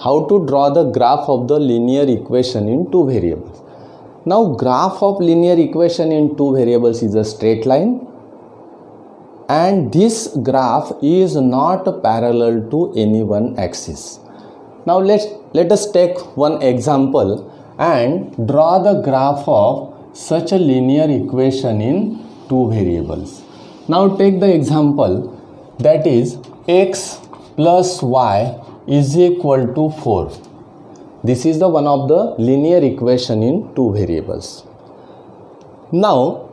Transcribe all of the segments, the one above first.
how to draw the graph of the linear equation in two variables. Now graph of linear equation in two variables is a straight line, and this graph is not parallel to any one axis. Now let us take one example and draw the graph of such a linear equation in two variables. Now take the example, that is x plus y is equal to 4. This is the one of the linear equation in two variables. Now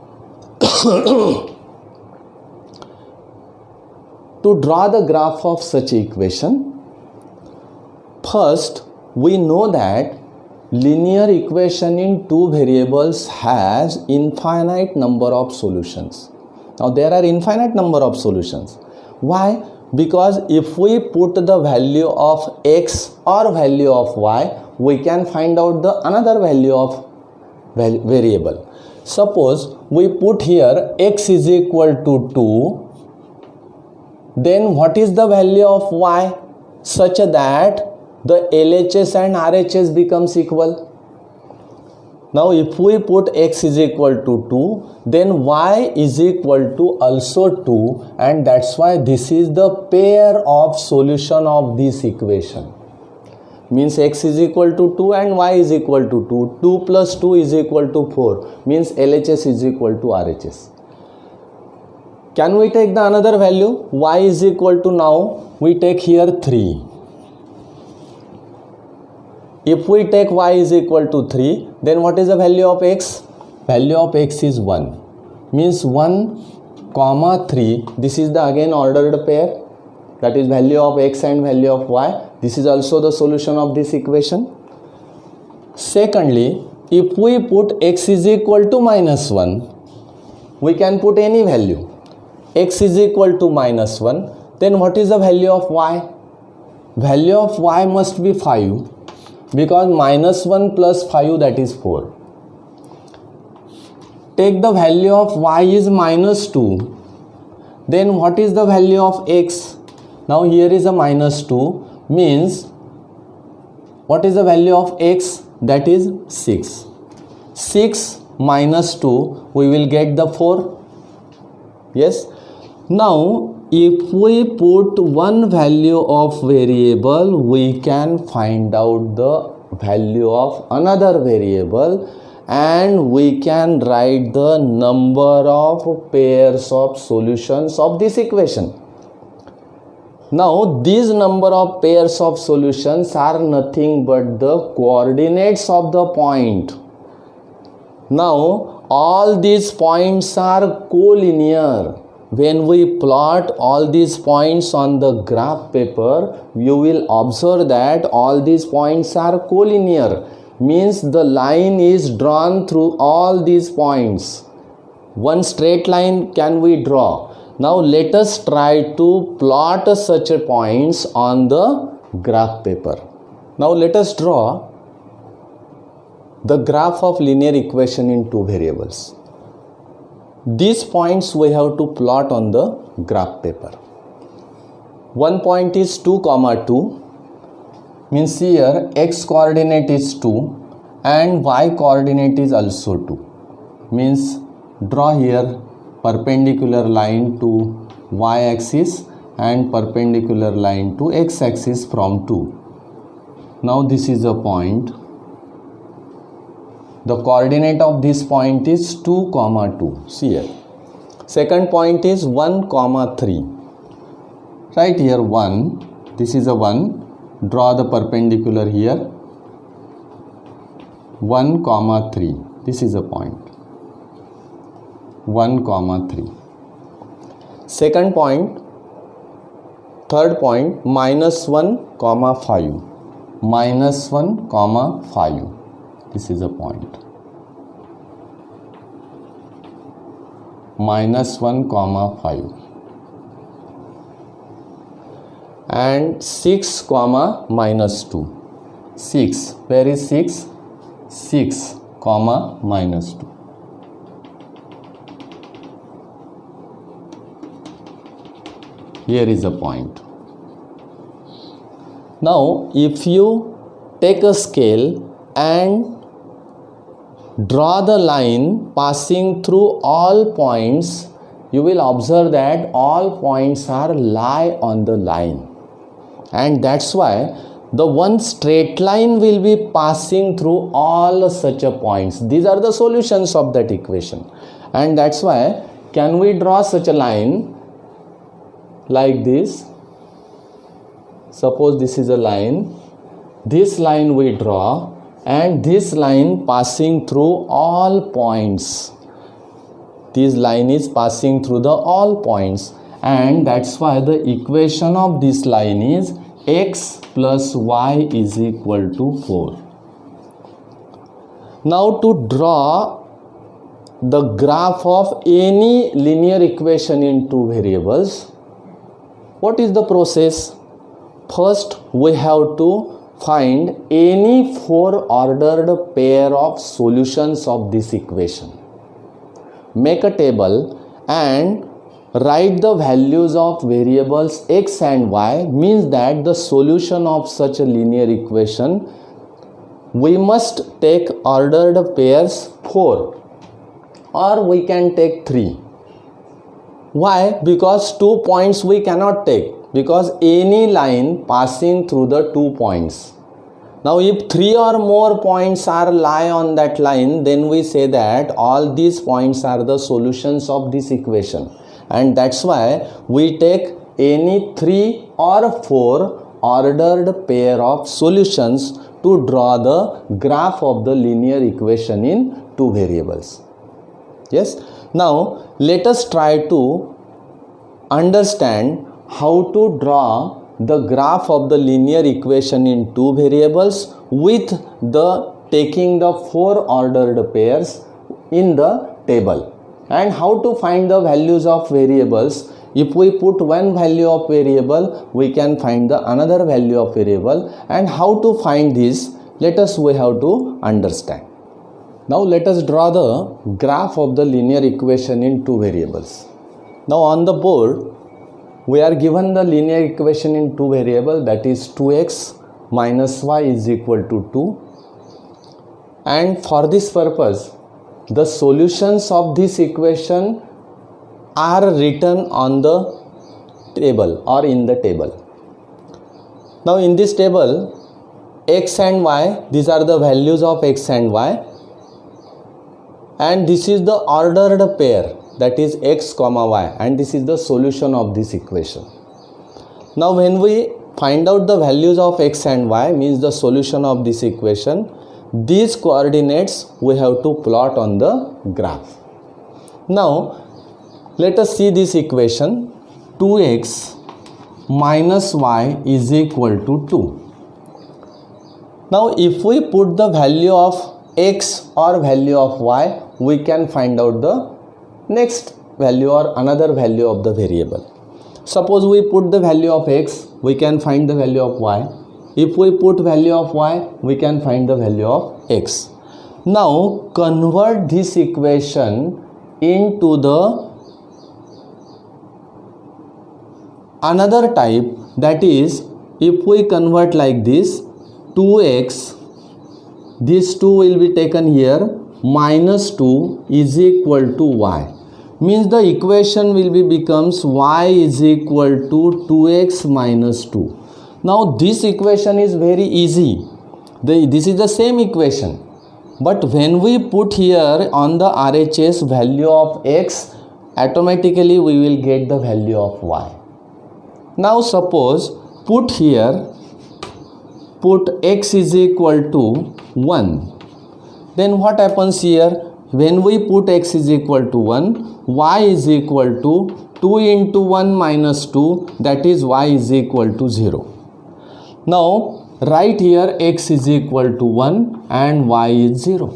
to draw the graph of such equation, first we know that linear equation in two variables has infinite number of solutions. Now there are infinite number of solutions. Why? Because if we put the value of x or value of y, we can find out the another value of variable. Suppose we put here x is equal to 2, then what is the value of y such that the LHS and RHS becomes equal? Now if we put x is equal to 2, then y is equal to also 2, and that's why this is the pair of solution of this equation. Means x is equal to 2 and y is equal to 2. 2 plus 2 is equal to 4. Means LHS is equal to RHS. Can we take the another value? Y is equal to, now we take here 3. If we take y is equal to 3, then what is the value of x? Value of x is 1. Means 1, 3. This is the again ordered pair. That is value of x and value of y. This is also the solution of this equation. Secondly, if we put x is equal to -1, we can put any value. X is equal to -1. Then what is the value of y? Value of y must be 5. Because -1 plus 5, that is 4. Take the value of y is -2. Then what is the value of x? Now here is a -2. Means what is the value of x? That is 6. 6 minus 2, we will get the 4. Yes. Now if we put one value of variable, we can find out the value of another variable, and we can write the number of pairs of solutions of this equation. Now these number of pairs of solutions are nothing but the coordinates of the point. Now all these points are collinear. When we plot all these points on the graph paper, you will observe that all these points are collinear. Means the line is drawn through all these points. One straight line can we draw. Now let us try to plot such points on the graph paper. Now let us draw the graph of linear equation in two variables. These points we have to plot on the graph paper. One point is 2, 2. Means here x coordinate is 2 and y coordinate is also 2. Means draw here perpendicular line to y axis and perpendicular line to x axis from 2. Now this is a point. The coordinate of this point is 2, 2. See here. Second point is 1, 3. Right here 1. This is a 1. Draw the perpendicular here. 1, 3. This is a point. 1, 3. Second point. Third point, -1, 5. -1, 5. This is a point. -1, 5. And 6, -2. 6. Where is 6? 6, -2. Here is a point. Now if you take a scale and draw the line passing through all points, you will observe that all points are lie on the line, and that's why the one straight line will be passing through all such a points. These are the solutions of that equation, and that's why can we draw such a line like this? Suppose this is a line, this line we draw, and this line passing through all points. This line is passing through the all points, and that's why the equation of this line is x plus y is equal to 4. Now to draw the graph of any linear equation in two variables, what is the process? First we have to find any four ordered pair of solutions of this equation. Make a table and write the values of variables x and y, means that the solution of such a linear equation we must take ordered pairs 4, or we can take 3. Why? Because 2 points we cannot take, because any line passing through the 2 points. Now if 3 or more points are lie on that line, then we say that all these points are the solutions of this equation, and that's why we take any 3 or 4 ordered pair of solutions to draw the graph of the linear equation in two variables. Yes. Now let us try to understand how to draw the graph of the linear equation in two variables with the taking the four ordered pairs in the table, and how to find the values of variables. If we put one value of variable, we can find the another value of variable, and how to find this, we have to understand. Now let us draw the graph of the linear equation in two variables. Now on the board we are given the linear equation in two variables, that is 2x minus y is equal to 2, and for this purpose the solutions of this equation are written on the table or in the table. Now in this table, x and y, these are the values of x and y, and this is the ordered pair, that is x comma y, and this is the solution of this equation. Now when we find out the values of x and y, means the solution of this equation, these coordinates we have to plot on the graph. Now let us see this equation. 2x minus y is equal to 2. Now if we put the value of x or value of y, we can find out the next value or another value of the variable. Suppose we put the value of x, we can find the value of y. If we put value of y, we can find the value of x. Now convert this equation into the another type, that is, if we convert like this, 2x, this 2 will be taken here, minus 2 is equal to y, means the equation will be becomes y is equal to 2x minus 2. Now this equation is very easy. This is the same equation, but when we put here on the RHS value of x, automatically we will get the value of y. Now suppose put here, put x is equal to 1. Then what happens here? When we put x is equal to 1, y is equal to 2 into 1 minus 2, that is y is equal to 0. Now write here x is equal to 1 and y is 0.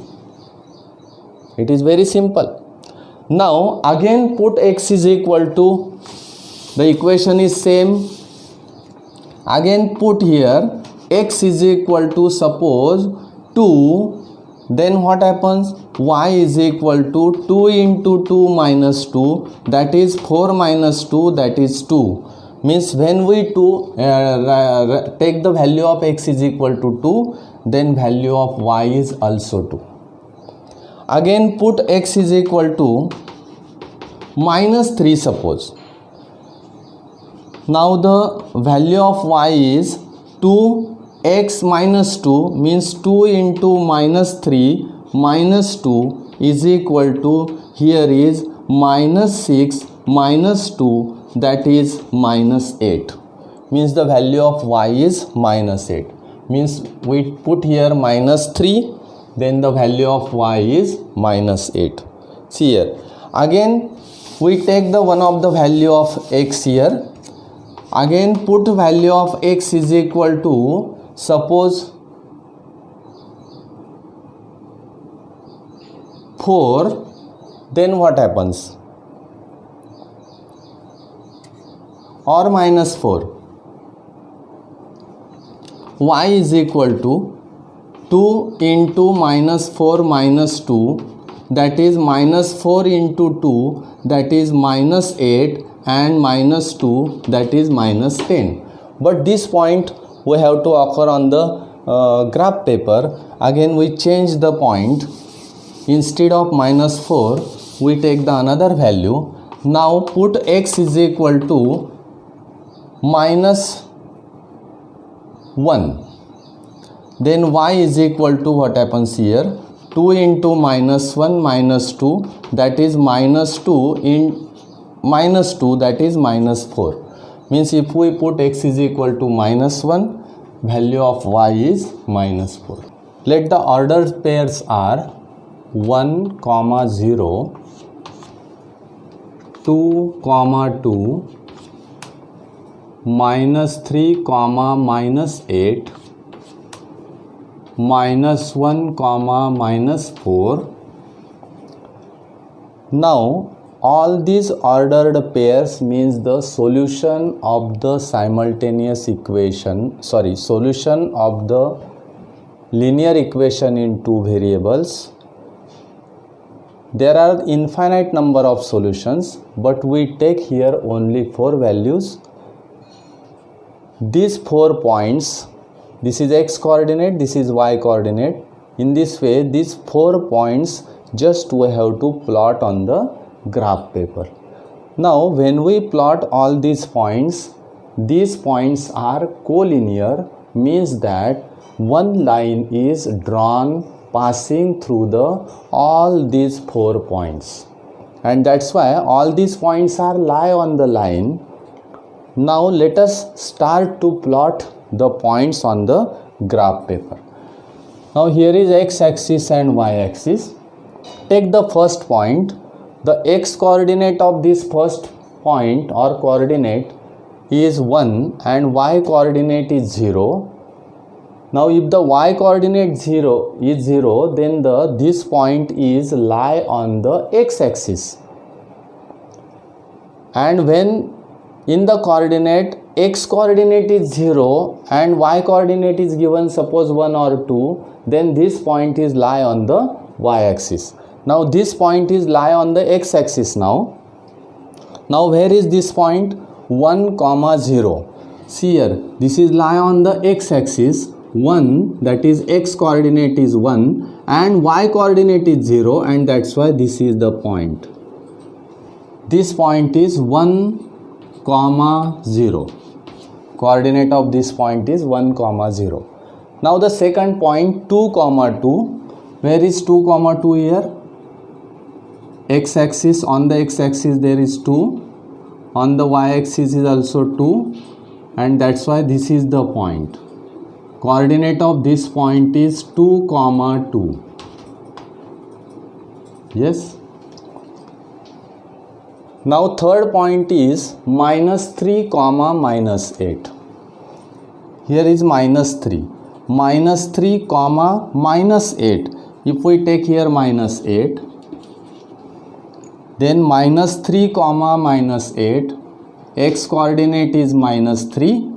It is very simple. Now again put x is equal to, the equation is same. Again put here x is equal to suppose 2. Then what happens? Y is equal to 2 into 2 minus 2, that is 4 minus 2, that is 2. means when we take the value of x is equal to 2, then value of y is also 2. Again put x is equal to minus 3 suppose. Now the value of y is 2x minus 2 means 2 into minus 3 minus 2 is equal to, here is minus 6 minus 2, that is minus 8, means the value of y is minus 8, means we put here minus 3, then the value of y is minus 8. See here, again we take the one of the value of x here, again put value of x is equal to, suppose 4, then what happens? Or minus 4. Y is equal to 2 into minus 4 minus 2, that is minus 4 into 2, that is minus 8, and minus 2, that is minus 10. But this point we have to occur on the graph paper. Again we change the point. Instead of minus 4, we take the another value. Now put x is equal to minus 1. Then y is equal to, what happens here? 2 into minus 1 minus 2, that is minus 2 in minus 2, that is minus 4. Means if we put x is equal to minus 1, value of y is minus 4. Let the ordered pairs are 1, 0, 2, 2, minus 3, minus 8, minus 1, minus 4. Now all these ordered pairs means the solution of the simultaneous equation, solution of the linear equation in two variables. There are infinite number of solutions, but we take here only 4 values. These 4 points, this is x coordinate, this is y coordinate. In this way, these 4 points just we have to plot on the graph paper. Now when we plot all these points are collinear, means that one line is drawn passing through all these 4 points, and that's why all these points are lie on the line. Now let us start to plot the points on the graph paper. Now here is x-axis and y-axis. Take the first point. The x coordinate of this first point or coordinate is 1 and y coordinate is 0. Now if the y coordinate is 0, then this point is lie on the x-axis. And when in the coordinate x coordinate is 0 and y coordinate is given suppose 1 or 2, then this point is lie on the y-axis. Now this point is lie on the x-axis now. Now where is this point? 1, 0. See here, this is lie on the x-axis. 1, that is x coordinate is 1 and y coordinate is 0, and that's why this is the point. This point is 1, 0. Coordinate of this point is 1, 0. Now the second point 2, 2. Where is 2, 2 here? X-axis, on the x-axis there is 2, on the y-axis is also 2, and that's why this is the point. Coordinate of this point is 2, 2. Yes. Now third point is minus 3, minus 8. Here is minus 3. Minus 3, minus 8. If we take here minus 8, then minus 3, minus 8, x coordinate is minus 3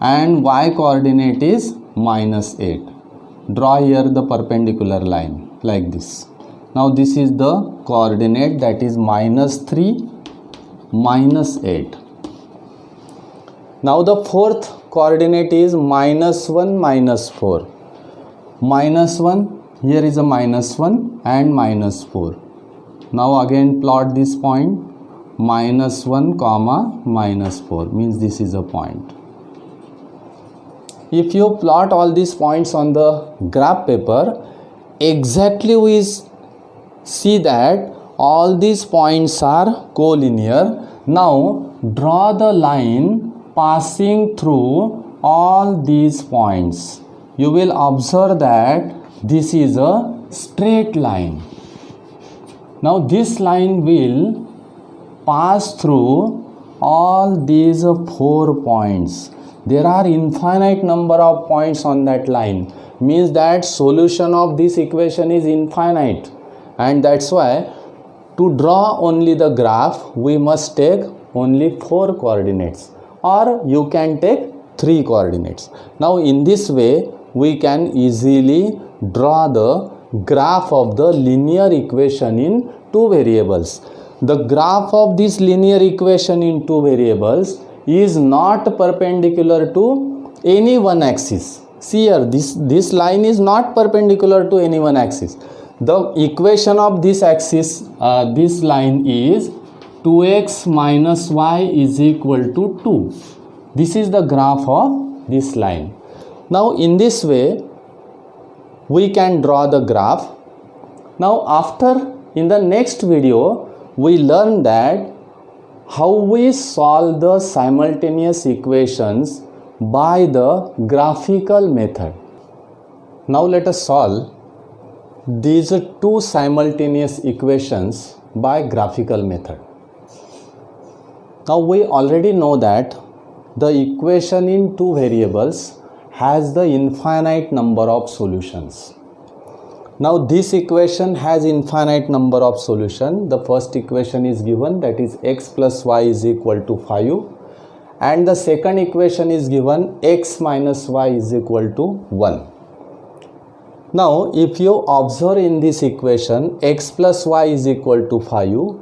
and y coordinate is minus 8. Draw here the perpendicular line like this. Now this is the coordinate, that is minus 3, minus 8. Now the fourth coordinate is -1, -4. -1, here is a -1 and -4. Now again plot this point, -1 comma -4, means this is a point. If you plot all these points on the graph paper, exactly we see that all these points are collinear. Now draw the line passing through all these points. You will observe that this is a straight line. Now this line will pass through all these 4 points. There are infinite number of points on that line, means that solution of this equation is infinite, and that's why to draw only the graph we must take only 4 coordinates, or you can take 3 coordinates. Now in this way we can easily draw the graph of the linear equation in 2 variables. The graph of this linear equation in 2 variables is not perpendicular to any one axis. See here, this line is not perpendicular to any one axis. The equation of this axis, this line is 2x minus y is equal to 2. This is the graph of this line. Now in this way we can draw the graph. Now in the next video we learn that how we solve the simultaneous equations by the graphical method. Now let us solve these 2 simultaneous equations by graphical method. Now we already know that the equation in 2 variables has the infinite number of solutions. Now this equation has infinite number of solutions. The first equation is given, that is x plus y is equal to 5, and the second equation is given x minus y is equal to 1. Now if you observe in this equation x plus y is equal to 5,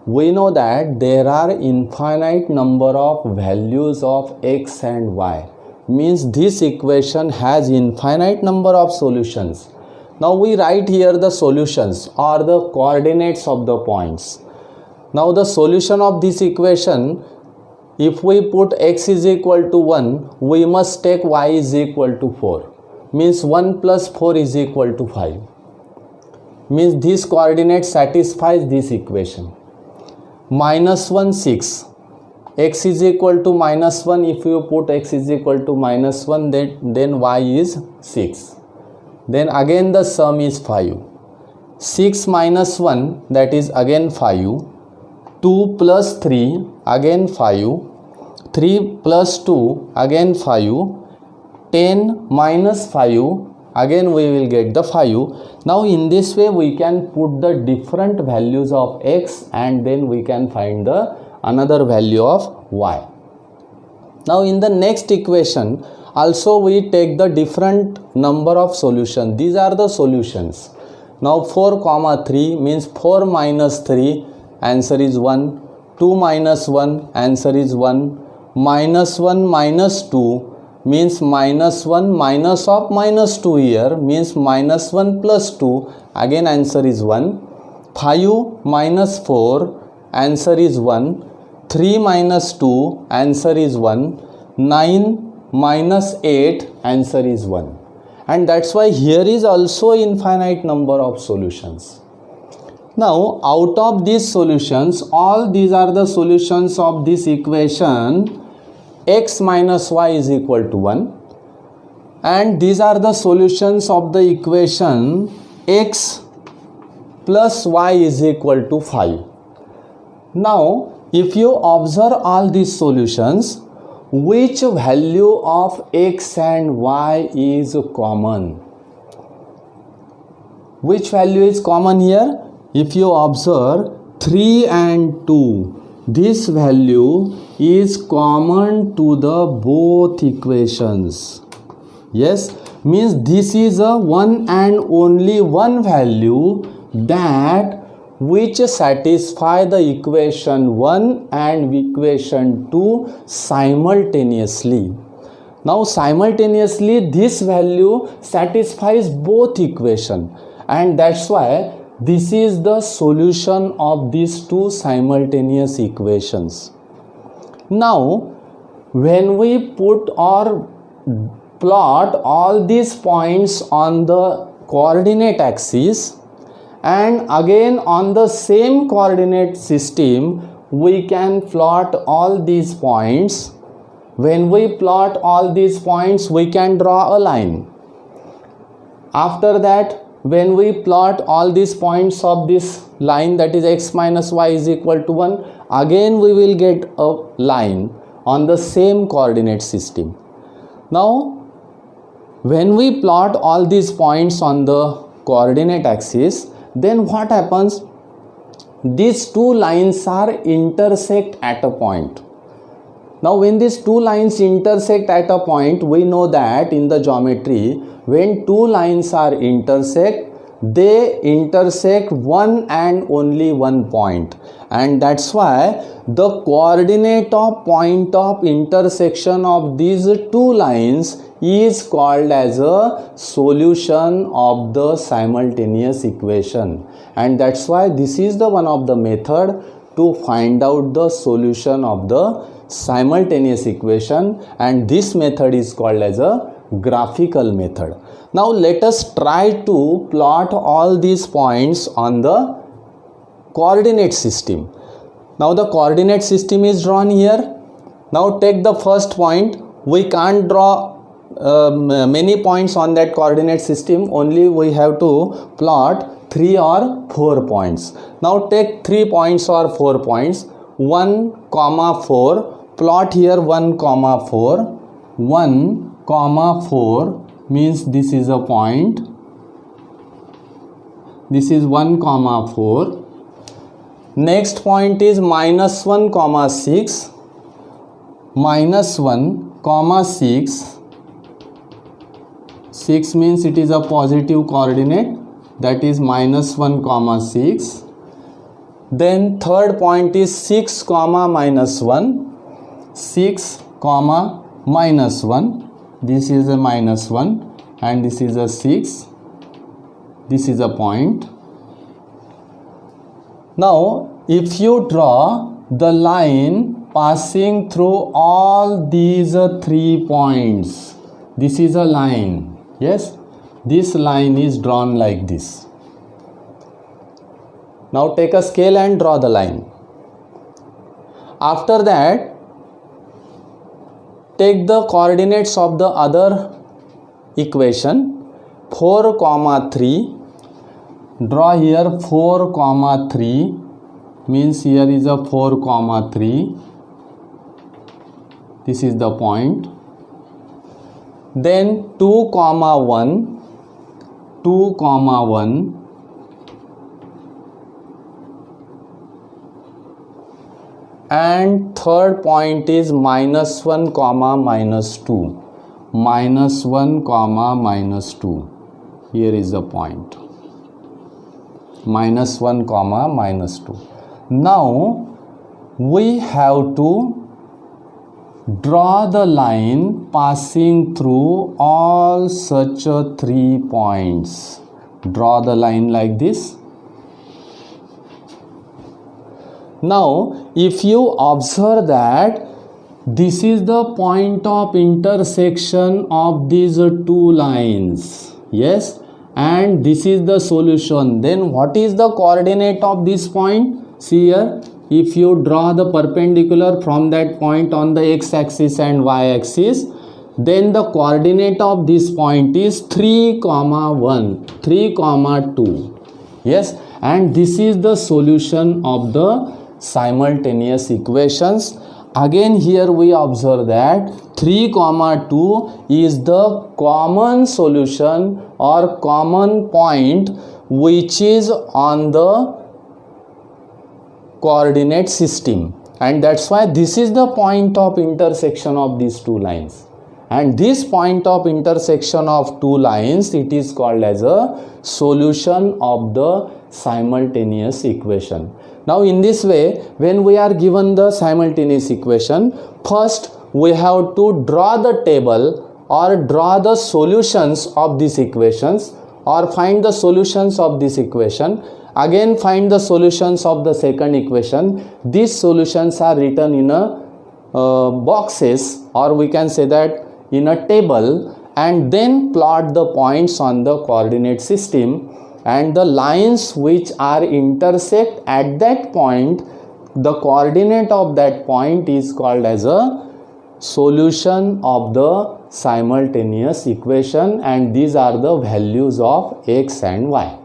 we know that there are infinite number of values of x and y, means this equation has infinite number of solutions. Now we write here the solutions or the coordinates of the points. Now the solution of this equation, if we put x is equal to 1, we must take y is equal to 4, means 1 plus 4 is equal to 5, means this coordinate satisfies this equation. -1, 6. X is equal to -1, if you put x is equal to -1, then y is 6. Then again the sum is 5. 6 minus 1, that is again 5. 2 plus 3, again 5. 3 plus 2, again 5. 10 minus 5, again we will get the 5. Now in this way we can put the different values of x and then we can find the another value of y. Now in the next equation also we take the different number of solutions. These are the solutions. Now 4 comma 3 means 4 minus 3, answer is 1. 2 minus 1, answer is 1. -1 minus 2 means -1 minus of -2 here, means -1 plus 2, again answer is 1. 5 minus 4, answer is 1. 3 minus 2, answer is 1. 9 minus 8, answer is 1. And that's why here is also infinite number of solutions. Now out of these solutions, all these are the solutions of this equation x minus y is equal to 1, and these are the solutions of the equation x plus y is equal to 5. Now if you observe all these solutions, which value of x and y is common? Which value is common here? If you observe 3 and 2, this value is common to the both equations. Yes, means this is a one and only one value that which satisfy the equation 1 and equation 2 simultaneously. Now simultaneously this value satisfies both equation, and that's why this is the solution of these two simultaneous equations. Now when we put or plot all these points on the coordinate axis and again on the same coordinate system, we can plot all these points. When we plot all these points, we can draw a line. After that, when we plot all these points of this line, that is x minus y is equal to 1, again we will get a line on the same coordinate system. Now when we plot all these points on the coordinate axis, then what happens? These two lines are intersect at a point. Now when these two lines intersect at a point, we know that in the geometry, when two lines are intersect, they intersect one and only one point, and that's why the coordinate of point of intersection of these two lines is called as a solution of the simultaneous equation, and that's why this is the one of the method to find out the solution of the simultaneous equation, and this method is called as a graphical method. Now let us try to plot all these points on the coordinate system. Now the coordinate system is drawn here. Now take the first point. We can't draw many points on that coordinate system, only we have to plot 3 or 4 points. Now take 3 points or 4 points. 1, 4. Plot here 1, 4. 1, 4 means this is a point. This is 1, 4. Next point is minus 1, 6. Minus 1, 6. 6 means it is a positive coordinate, that is minus 1, 6. Then third point is 6, minus 1. 6, minus 1. This is a minus 1 and this is a 6. This is a point. Now if you draw the line passing through all these 3 points, this is a line. Yes, this line is drawn like this. Now take a scale and draw the line. After that, take the coordinates of the other equation 4, 3. Draw here 4, 3 means here is a 4, 3. This is the point. Then 2, 1. 2, 1. And third point is minus 1, minus 2. Minus 1, minus 2. Here is the point. Minus 1, minus 2. Now we have to draw the line passing through all such 3 points. Draw the line like this. Now if you observe that this is the point of intersection of these 2 lines, yes, and this is the solution, then what is the coordinate of this point? See here, if you draw the perpendicular from that point on the x-axis and y-axis, then the coordinate of this point is 3, 1, 3, 2. Yes, and this is the solution of the simultaneous equations. Again here we observe that 3, 2 is the common solution or common point which is on the coordinate system, and that's why this is the point of intersection of these 2 lines. and this point of intersection of two lines, it is called as a solution of the simultaneous equation. Now in this way, when we are given the simultaneous equation, first we have to draw the table or draw the solutions of these equations, or find the solutions of this equation, again find the solutions of the second equation. These solutions are written in a boxes, or we can say that in a table, and then plot the points on the coordinate system, and the lines which are intersect at that point, the coordinate of that point is called as a solution of the simultaneous equation, and these are the values of x and y.